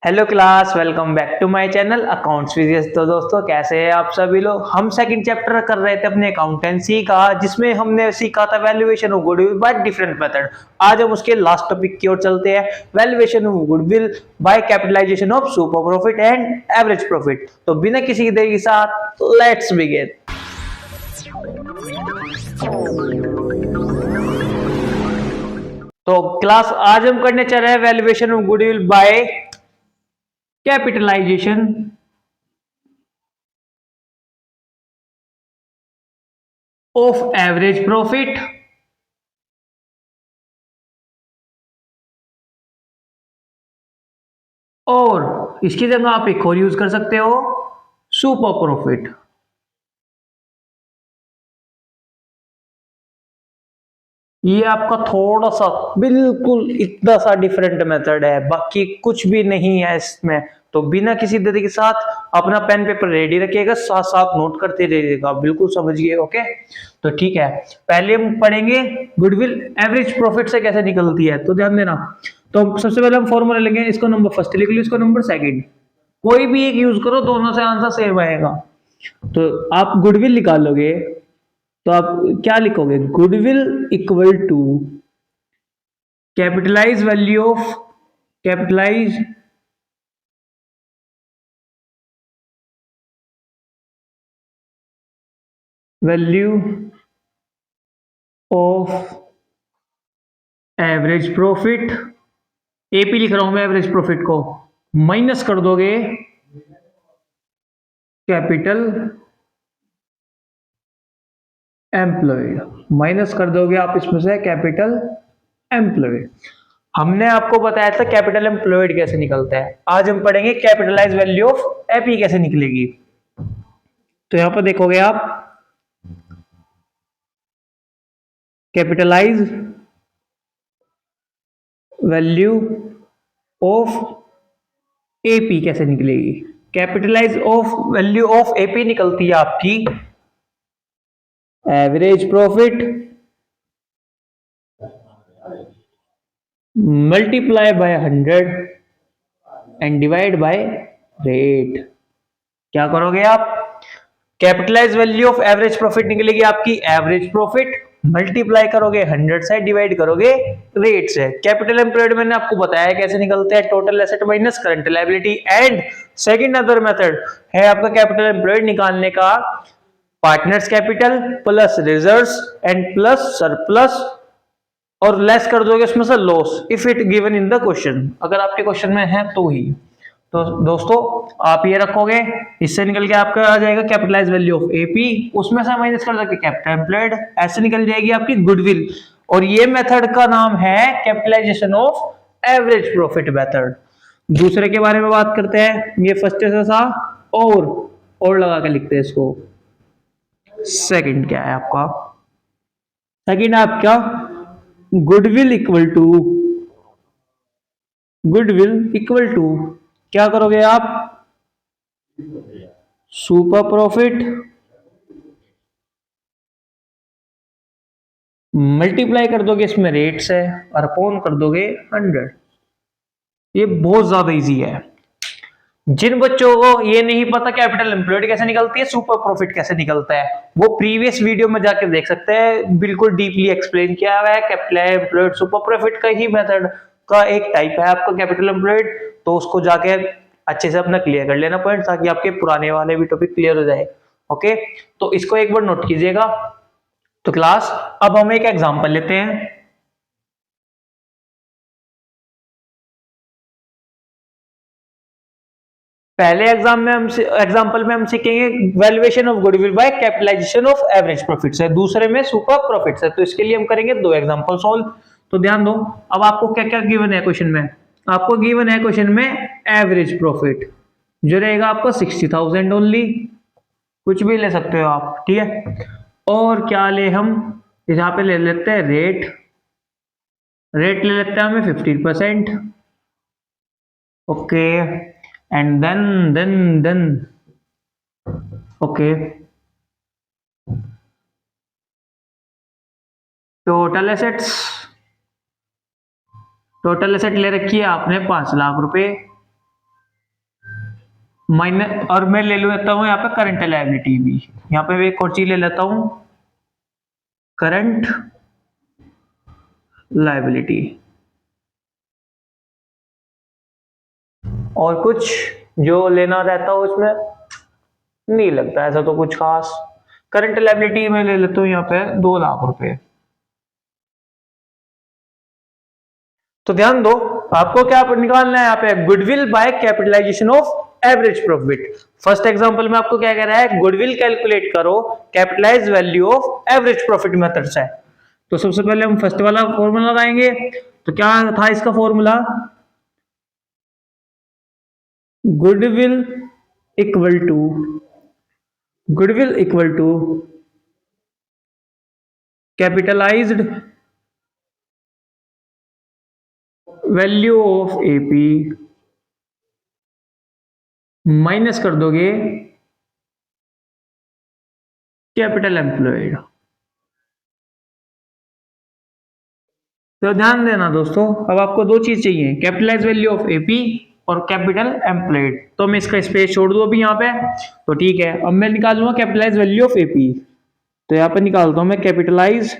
Hello class, welcome back to my channel accounts physics. तो दोस्तों, कैसे हैं आप सभी लोग। हम सेकंड चैप्टर कर रहे थे अपने अकाउंटेंसी का, जिसमें हमने सीखा था valuation of goodwill by different method. आज हम उसके लास्ट टॉपिक की ओर चलते हैं, valuation of goodwill by capitalisation of super profit and average profit. तो बिना किसी देरी के साथ लेट्स बिगिन। तो क्लास आज हम करने चल रहे हैं valuation of goodwill by capitalisation of average profit और इसकी जगह आप एक और यूज कर सकते हो, सुपर प्रॉफिट। ये आपका थोड़ा सा बिल्कुल इतना सा डिफरेंट मेथड है, बाकी कुछ भी नहीं है इसमें। तो बिना किसी देरी के साथ अपना पेन पेपर रेडी रखिएगा, साथ साथ नोट करते रहिएगा। बिल्कुल समझिए, ओके। तो ठीक है, पहले हम पढ़ेंगे गुडविल एवरेज प्रॉफिट से कैसे निकलती है, तो ध्यान देना। तो सबसे पहले हम फॉर्मूला लेंगे, इसको नंबर फर्स्ट लिख लो, इसको नंबर सेकंड। कोई भी एक यूज करो, दोनों से आंसर सेम आएगा। तो आप गुडविल निकालोगे तो आप क्या लिखोगे, goodwill equal to capitalise value of capitalise value of average profit. AP लिख रहा हूं मैं, एवरेज प्रॉफिट को माइनस कर दोगे कैपिटल एम्प्लॉयड, माइनस कर दोगे आप इसमें से कैपिटल एम्प्लॉयड। हमने आपको बताया था कैपिटल एम्प्लॉयड कैसे निकलता है, आज हम पढ़ेंगे कैपिटलाइज वैल्यू ऑफ एपी कैसे निकलेगी। तो यहां पर देखोगे आप, कैपिटलाइज वैल्यू ऑफ एपी कैसे निकलेगी। Capitalise of value of AP निकलती है आपकी average profit multiply by 100 and divide by rate. क्या करोगे आप, capitalise value of average profit निकलेगी आपकी एवरेज प्रॉफिट, मल्टीप्लाई करोगे 100 से, डिवाइड करोगे रेट से। कैपिटल एम्प्लॉयड मैंने आपको बताया कैसे निकलते हैं, total asset minus current liability. And second other method है आपका कैपिटल एम्प्लॉयड निकालने का, partners capital plus reserves and plus surplus, और लेस कर दोगे उसमें से loss if it given in the question, अगर आपके क्वेश्चन में है तो ही। तो दोस्तों, आप ये रखोगे, इससे निकल के आपका आ जाएगा कैपिटलाइज वैल्यू ऑफ एपी, उसमें से माइनस कर दोगे कैपिटल एम्प्लॉयड, ऐसे निकल जाएगी आपकी गुडविल। और ये मेथड का नाम है capitalisation of average profit method. दूसरे के बारे में बात करते हैं, ये फर्स्ट से था, और लगा के लिखते हैं इसको। सेकंड क्या है आपका, सेकंड आपका गुडविल इक्वल टू क्या करोगे आप, सुपर प्रॉफिट मल्टीप्लाई कर दोगे इसमें रेट से और अपॉन कर दोगे 100। ये बहुत ज्यादा इजी है। जिन बच्चों को ये नहीं पता कैपिटल एम्प्लॉयड कैसे निकलती है, सुपर प्रॉफिट कैसे निकलता है, वो प्रीवियस वीडियो में जाकर देख सकते हैं, बिल्कुल डीपली एक्सप्लेन किया हुआ है। कैपिटल एम्प्लॉयड सुपर प्रॉफिट का ही मेथड का एक टाइप है आपका कैपिटल एम्प्लॉयड, तो उसको जाके अच्छे से अपना क्लियर कर लेना पॉइंट, ताकि आपके पुराने वाले भी टॉपिक क्लियर हो जाए। ओके, तो इसको एक बार नोट कीजिएगा। तो क्लास, अब हम एक एग्जांपल लेते हैं। पहले एग्जांपल में हम सीखेंगे valuation of goodwill by capitalisation of average profit से, दूसरे में सुपर प्रॉफिट से। तो इसके लिए हम करेंगे दो एग्जांपल सॉल्व। तो ध्यान दो, अब आपको क्या क्या गिवन है क्वेश्चन में, आपको गिवन है क्वेश्चन में एवरेज प्रॉफिट जो रहेगा आपका 60,000 ओनली, कुछ भी ले सकते हो आप, ठीक है। और क्या ले हम, यहाँ पे ले लेते हैं रेट, रेट ले लेते हैं हमें 15%। Okay, and then okay, total asset ले रखी है आपने 5 लाख रुपए। माइनस, और मैं ले लेता हूं यहाँ पे करंट लायबिलिटी भी, यहाँ पे एक और चीज ले लेता हूं, करंट लायबिलिटी। और कुछ जो लेना रहता हो इसमें नहीं लगता ऐसा तो कुछ खास। करंट लायबिलिटी में ले लेता हूं यहाँ पे 2 लाख रुपए। तो ध्यान दो, आपको क्या निकालना है यहाँ पे, goodwill by capitalisation of average profit. First example में आपको क्या कह रहा है, गुडविल कैलकुलेट करो capitalise value of average profit method से। तो सबसे पहले हम फर्स्ट वाला फॉर्मूला लगाएंगे। तो क्या था इसका formula, goodwill equal to, goodwill equal to capitalised value of AP minus कर दोगे कैपिटल एम्प्लॉयड। तो ध्यान देना दोस्तों, अब आपको दो चीज चाहिए, कैपिटलाइज वैल्यू ऑफ एपी और कैपिटल एम्प्लॉयड। तो मैं इसका स्पेस छोड़ दूं अभी यहाँ पे, तो ठीक है। अब मैं निकालूंगा कैपिटलाइज वैल्यू ऑफ एपी। तो यहाँ पे निकालता हूं मैं कैपिटलाइज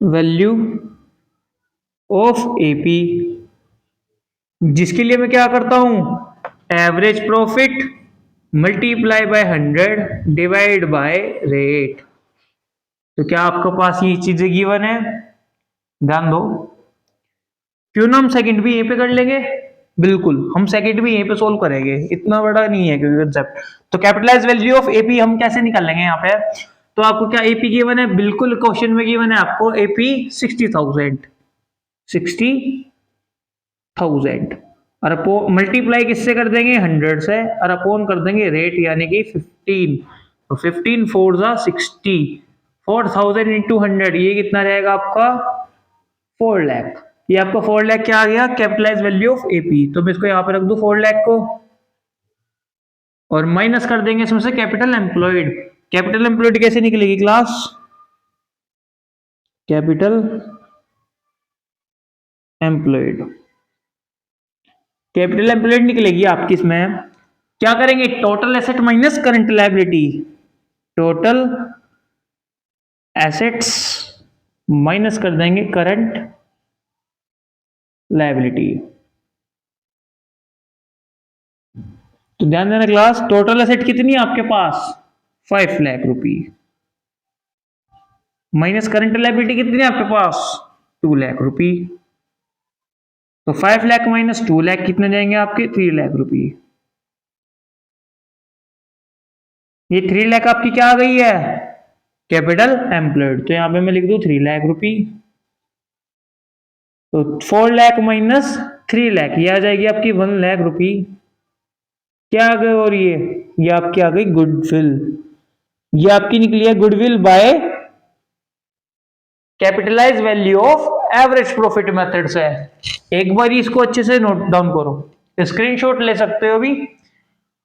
वैल्यू ऑफ एपी, जिसके लिए मैं क्या करता हूं, average profit multiply by 100 divide by rate. तो क्या आपके पास ये चीजें गिवन है, ध्यान दो। क्यों ना हम सेकंड भी यहीं पे कर लेंगे, बिल्कुल हम सेकंड भी यहीं पे सोल्व करेंगे, इतना बड़ा नहीं है क्योंकि कंसेप्ट। तो कैपिटलाइज वैल्यू ऑफ एपी हम कैसे निकाल लेंगे यहाँ पे, तो आपको क्या एपी गिवन है, बिल्कुल क्वेश्चन में गिवन है आपको एपी 60,000, 60,000 और अपो मल्टीप्लाई किससे कर देंगे, 100 से, और अपोन कर देंगे रेट यानी कि 15। तो 15 4 जा 60, 4,000 इंटू 100, ये कितना रहेगा आपका 4 लाख। ये आपका 4 लाख क्या आ गया, कैपिटलाइज वैल्यू ऑफ एपी। तो मैं इसको यहां पर रख दूं 4 लाख को, और माइनस कर देंगे इसमें से कैपिटल एम्प्लॉयड। कैपिटल एम्प्लॉयड कैसे निकलेगी class, capital employed, capital employed निकलेगी आपकी। इसमें क्या करेंगे, total asset minus current liability, total assets minus कर देंगे करंट लायबिलिटी। तो ध्यान देना क्लास, टोटल एसेट कितनी है आपके पास, 5 लाख रुपी, माइनस करंट लायबिलिटी कितनी है आपके पास, 2 लाख रुपी। तो 5 लाख माइनस 2 लाख कितने जाएंगे आपके, 3 लाख रुपी। ये 3 लाख आपकी क्या आ गई है, कैपिटल एम्प्लॉयड। तो यहां पे मैं लिख दूं 3 लाख रुपी। तो 4 लाख माइनस 3 लाख, ये आ जाएगी आपकी 1 लाख रुपी। क्या आ गई, और ये आपकी आ गई गुडविल, ये आपकी निकली है goodwill by capitalise value of average profit method से। एक बार इसको अच्छे से नोट डाउन करो, स्क्रीनशॉट ले सकते हो अभी।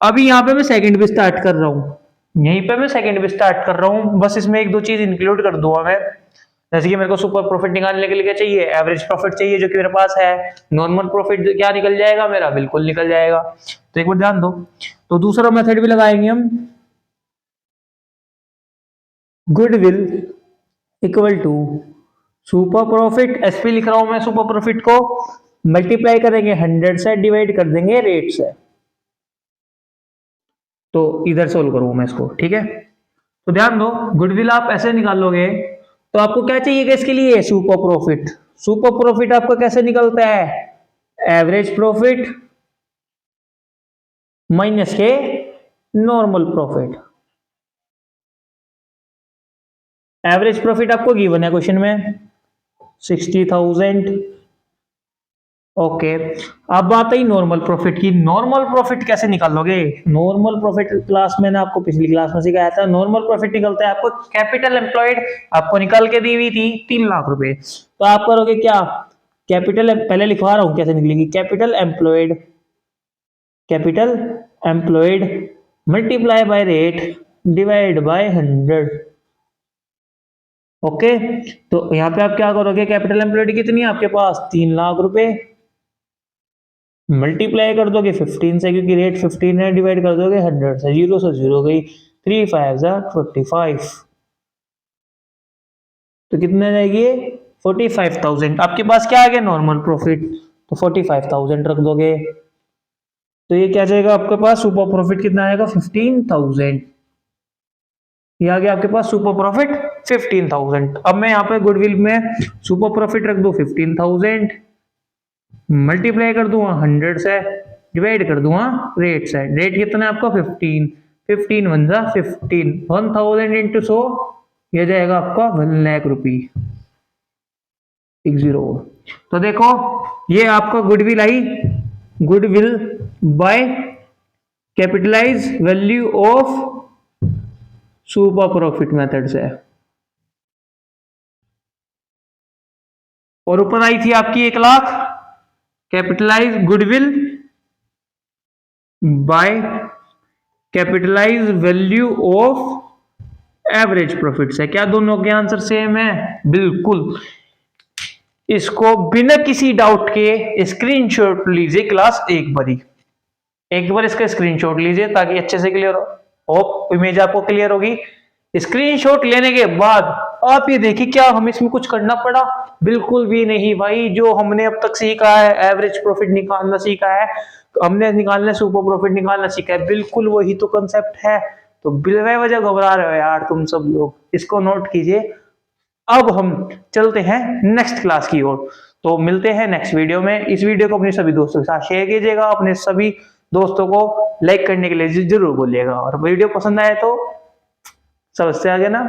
अभी यहाँ पे मैं सेकंड भी स्टार्ट कर रहा हूँ, यहीं पे मैं सेकंड भी स्टार्ट कर रहा हूँ, बस इसमें एक दो चीज इंक्लूड कर दूंगा मैं। जैसे कि मेरे को सुपर प्रॉफिट निकालने के लिए क्या चाहिए, एवरेज प्रॉफिट चाहिए, जो कि मेरे पास है। नॉर्मल प्रॉफिट क्या निकल जाएगा मेरा, बिल्कुल निकल जाएगा। तो एक बार ध्यान दो, तो दूसरा मेथड भी लगाएंगे हम, goodwill equal to super profit, SP लिख रहा हूं मैं, सुपर प्रॉफिट को मल्टीप्लाई करेंगे 100 से, डिवाइड कर देंगे रेट से। तो इधर सोल्व करूंगा मैं इसको, ठीक है। तो ध्यान दो, गुडविल आप ऐसे निकालोगे, तो आपको क्या चाहिएगा इसके लिए, सुपर प्रॉफिट। सुपर प्रॉफिट आपका कैसे निकलता है, एवरेज प्रॉफिट माइनस के नॉर्मल प्रॉफिट। एवरेज प्रॉफिट आपको गिवन है क्वेश्चन में 60,000, ओके। अब बात आई नॉर्मल प्रॉफिट की। नॉर्मल प्रॉफिट कैसे निकालोगे, नॉर्मल प्रॉफिट क्लास मैंने आपको पिछली क्लास में सिखाया था। नॉर्मल प्रॉफिट निकलता है आपको, कैपिटल एम्प्लॉयड आपको निकाल के दी हुई थी 3 लाख रुपए। तो आप करोगे क्या, कैपिटल, पहले लिखवा रहा हूं कैसे निकलेगी, capital employed, capital employed multiply by rate divide by 100, okay. तो यहां पे आप क्या करोगे, कैपिटल एम्प्लॉयड कितनी है आपके पास, 3 लाख रुपए, मल्टीप्लाई कर दोगे 15 से, क्योंकि रेट 15 है, डिवाइड कर दोगे 100 से, 0 से 0 गई, 3 5 45, तो कितने जाएगी 45,000। आपके पास क्या आ गया नॉर्मल प्रॉफिट, तो 45,000 रख दोगे, तो ये क्या जाएगा आपके पास सुपर प्रॉफिट कितना आएगा 15,000। ये आ गया आपके पास सुपर प्रॉफिट 15,000। अब मैं यहाँ पे गुडविल में सुपर प्रॉफिट रख दूं 15,000, मल्टीप्लाई कर दूंगा 100 से, डिवाइड कर दूंगा रेट से। रेट कितना है आपका 15, 15 वन जा 15, 1000 इंटू 100, यह जाएगा आपका 1 लाख रुपी, 10। तो देखो ये आपका गुडविल आई, goodwill by capitalise value of super profit method से, और ऊपर आई थी आपकी 1 lakh capitalise goodwill by capitalise value of average profit से। क्या दोनों के आंसर सेम है? बिल्कुल। इसको बिना किसी डाउट के स्क्रीनशॉट लीजिए क्लास एक बार इसका स्क्रीनशॉट लीजिए ताकि अच्छे से क्लियर हो, होप इमेज आपको क्लियर होगी। स्क्रीनशॉट लेने के बाद आप ये देखिए क्या हमें इसमें कुछ करना पड़ा? बिल्कुल भी नहीं भाई। जो हमने अब तक सीखा है, एवरेज प्रॉफिट निकालना सीखा है, हमने निकालना सुपर प्रॉफिट निकालना सीखा है, बिल्कुल वही तो कंसेप्ट है। तो बिलवे वजह घबरा रहे हो यार तुम सब लोग, इसको नोट कीजिए। अब हम चलते हैं नेक्स्ट क्लास की ओर, तो मिलते हैं नेक्स्ट वीडियो में। इस वीडियो को अपने सभी दोस्तों के साथ शेयर कीजिएगा, अपने सभी दोस्तों को लाइक करने के लिए जरूर बोलिएगा, और वीडियो पसंद आए तो समझते आगे ना।